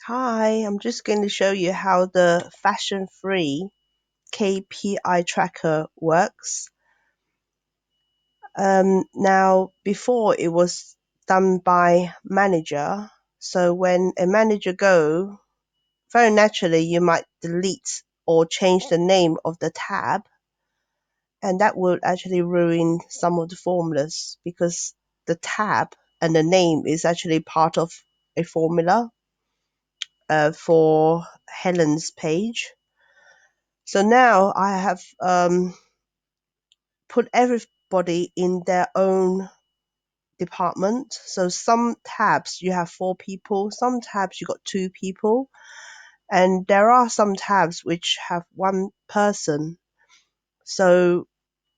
Hi, I'm just going to show you how the fashion-free KPI tracker works. Now, before it was done by manager, so when a manager go, very naturally you might delete or change the name of the tab, and that will actually ruin some of the formulas because the tab and the name is actually part of a formula for Helen's page. So now I have put everybody in their own department. So some tabs you have 4 people, some tabs you got 2 people, and there are some tabs which have 1 person. So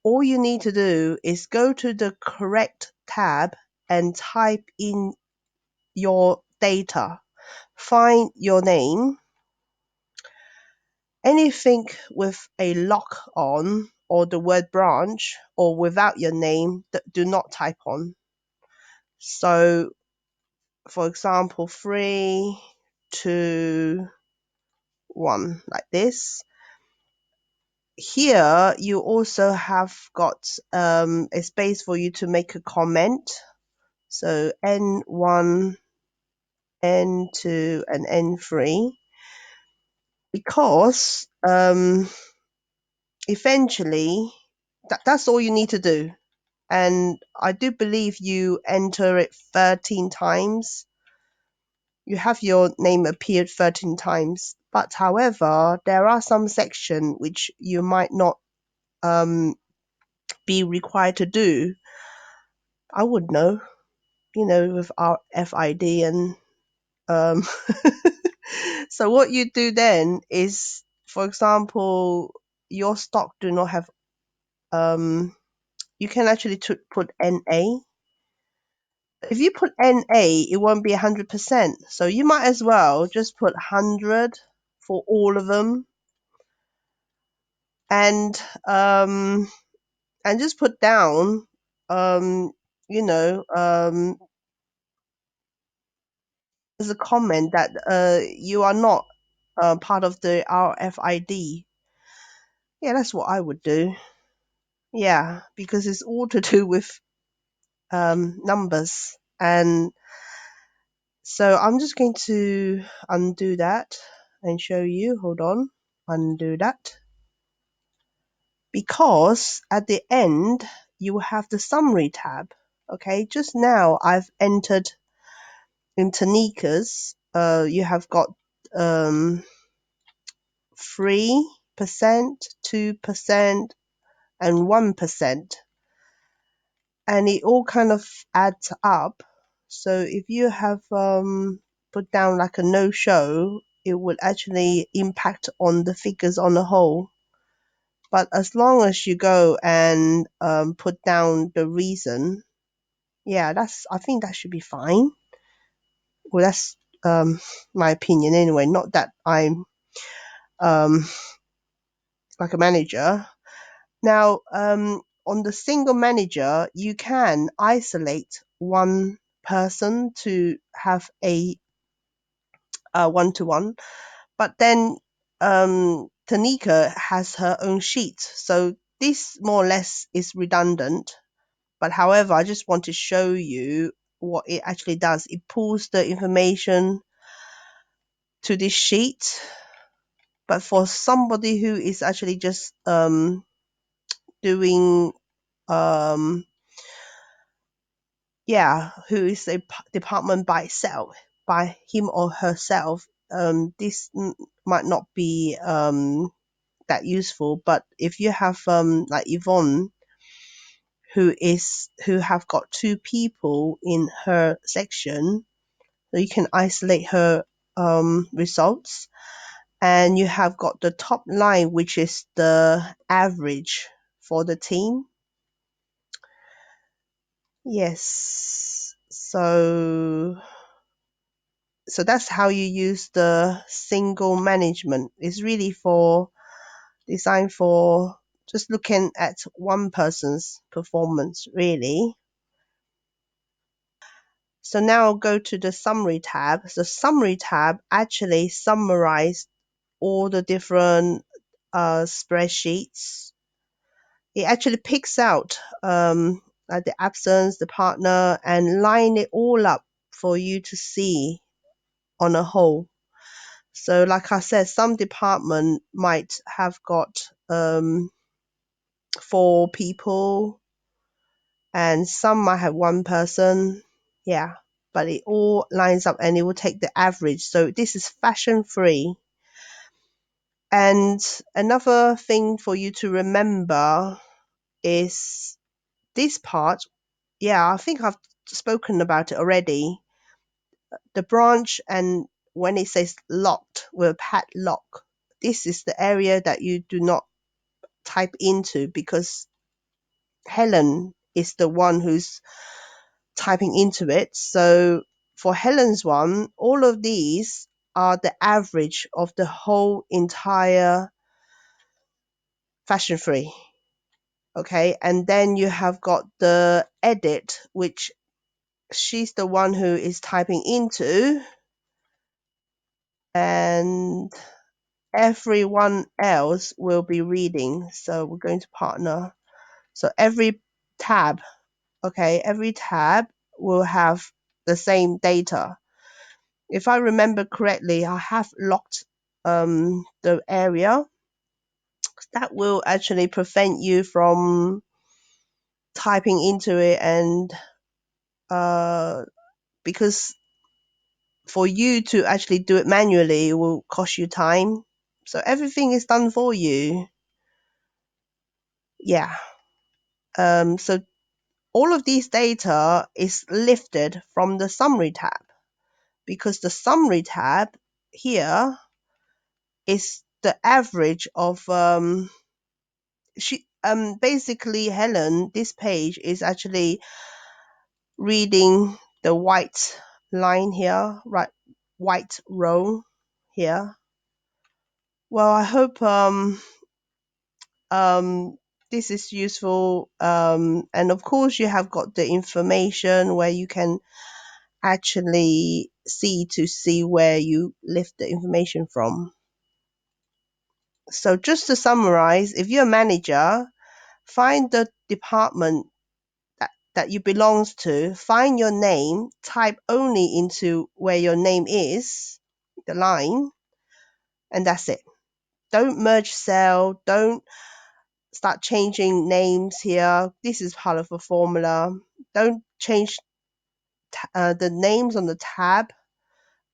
all you need to do is go to the correct tab and type in your data, find your name. Anything with a lock on or the word branch or without your name, do not type on. So, for example, 3, 2, 1, like this. Here, you also have got a space for you to make a comment. So N1, N2, and N3. Because eventually, that's all you need to do. And I do believe you enter it 13 times. You have your name appeared 13 times. But however, there are some section which you might not be required to do. I would know, with our FID and so what you do then is, for example, your stock do not have you can actually put NA. If you put NA, it won't be 100%. So you might as well just put 100 for all of them, and just put down, you know, as a comment that you are not part of the RFID. Yeah, that's what I would do. Yeah, because it's all to do with numbers. And so I'm just going to undo that and show you. Hold on. Undo that. Because at the end, you have the summary tab. Okay, just now I've entered in Tanika's, you have got 3%, 2%, and 1%. And it all kind of adds up. So if you have put down like a no-show, it would actually impact on the figures on the whole. But as long as you go and put down the reason, yeah, I think that should be fine. Well, that's my opinion anyway. Not that I'm um, like a manager. Now, on the single manager, you can isolate 1 person to have a one-to-one, but then Tanika has her own sheet. So this more or less is redundant. But however, I just want to show you what it actually does. It pulls the information to this sheet. But for somebody who is actually just doing who is a department by itself, by him or herself, this might not be that useful. But if you have like Yvonne, who have got 2 people in her section, so you can isolate her results, and you have got the top line, which is the average for the team. Yes, so that's how you use the single management. It's really designed for just looking at 1 person's performance, really. So now I'll go to the summary tab. The summary tab actually summarized all the different spreadsheets. It actually picks out the absence, the partner, and line it all up for you to see on a whole. So like I said, some department might have got 4 people and some might have 1 person. Yeah, but it all lines up and it will take the average. So this is fashion free. And another thing for you to remember is this part. Yeah, I think I've spoken about it already. The branch, and when it says locked with a padlock, this is the area that you do not type into because Helen is the one who's typing into it. So for Helen's one, all of these are the average of the whole entire fashion free. Okay, and then you have got the edit, which she's the one who is typing into, and everyone else will be reading. So we're going to partner. So every tab, okay, every tab will have the same data. If I remember correctly, I have locked the area that will actually prevent you from typing into it, and uh, because for you to actually do it manually, it will cost you time. So everything is done for you. Yeah. So all of these data is lifted from the summary tab, because the summary tab here is the average of basically Helen, this page is actually reading the white line here, right, white row here. Well, I hope um this is useful, and of course you have got the information where you can actually see where you lift the information from. So just to summarize, if you're a manager, find the department that you belongs to, find your name, type only into where your name is, the line, and that's it. Don't merge cell, don't start changing names here. This is part of a formula. Don't change the names on the tab,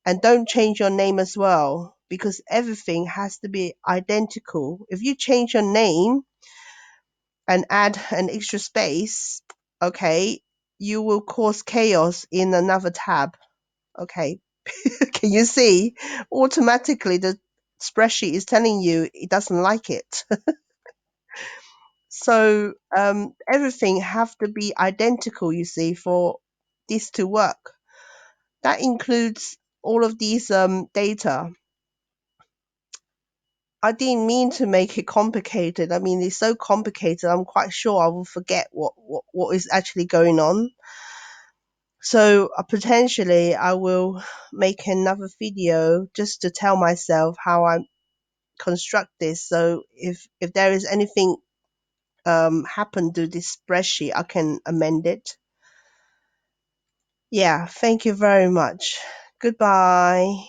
and don't change your name as well, because everything has to be identical. If you change your name and add an extra space, okay, you will cause chaos in another tab. Okay, can you see? Automatically, the spreadsheet is telling you it doesn't like it. So everything have to be identical, you see, for this to work. That includes all of these data. I didn't mean to make it complicated. I mean, it's so complicated, I'm quite sure I will forget what is actually going on. So potentially I will make another video just to tell myself how I construct this. So if there is anything happen to this spreadsheet, I can amend it. Yeah, thank you very much. Goodbye.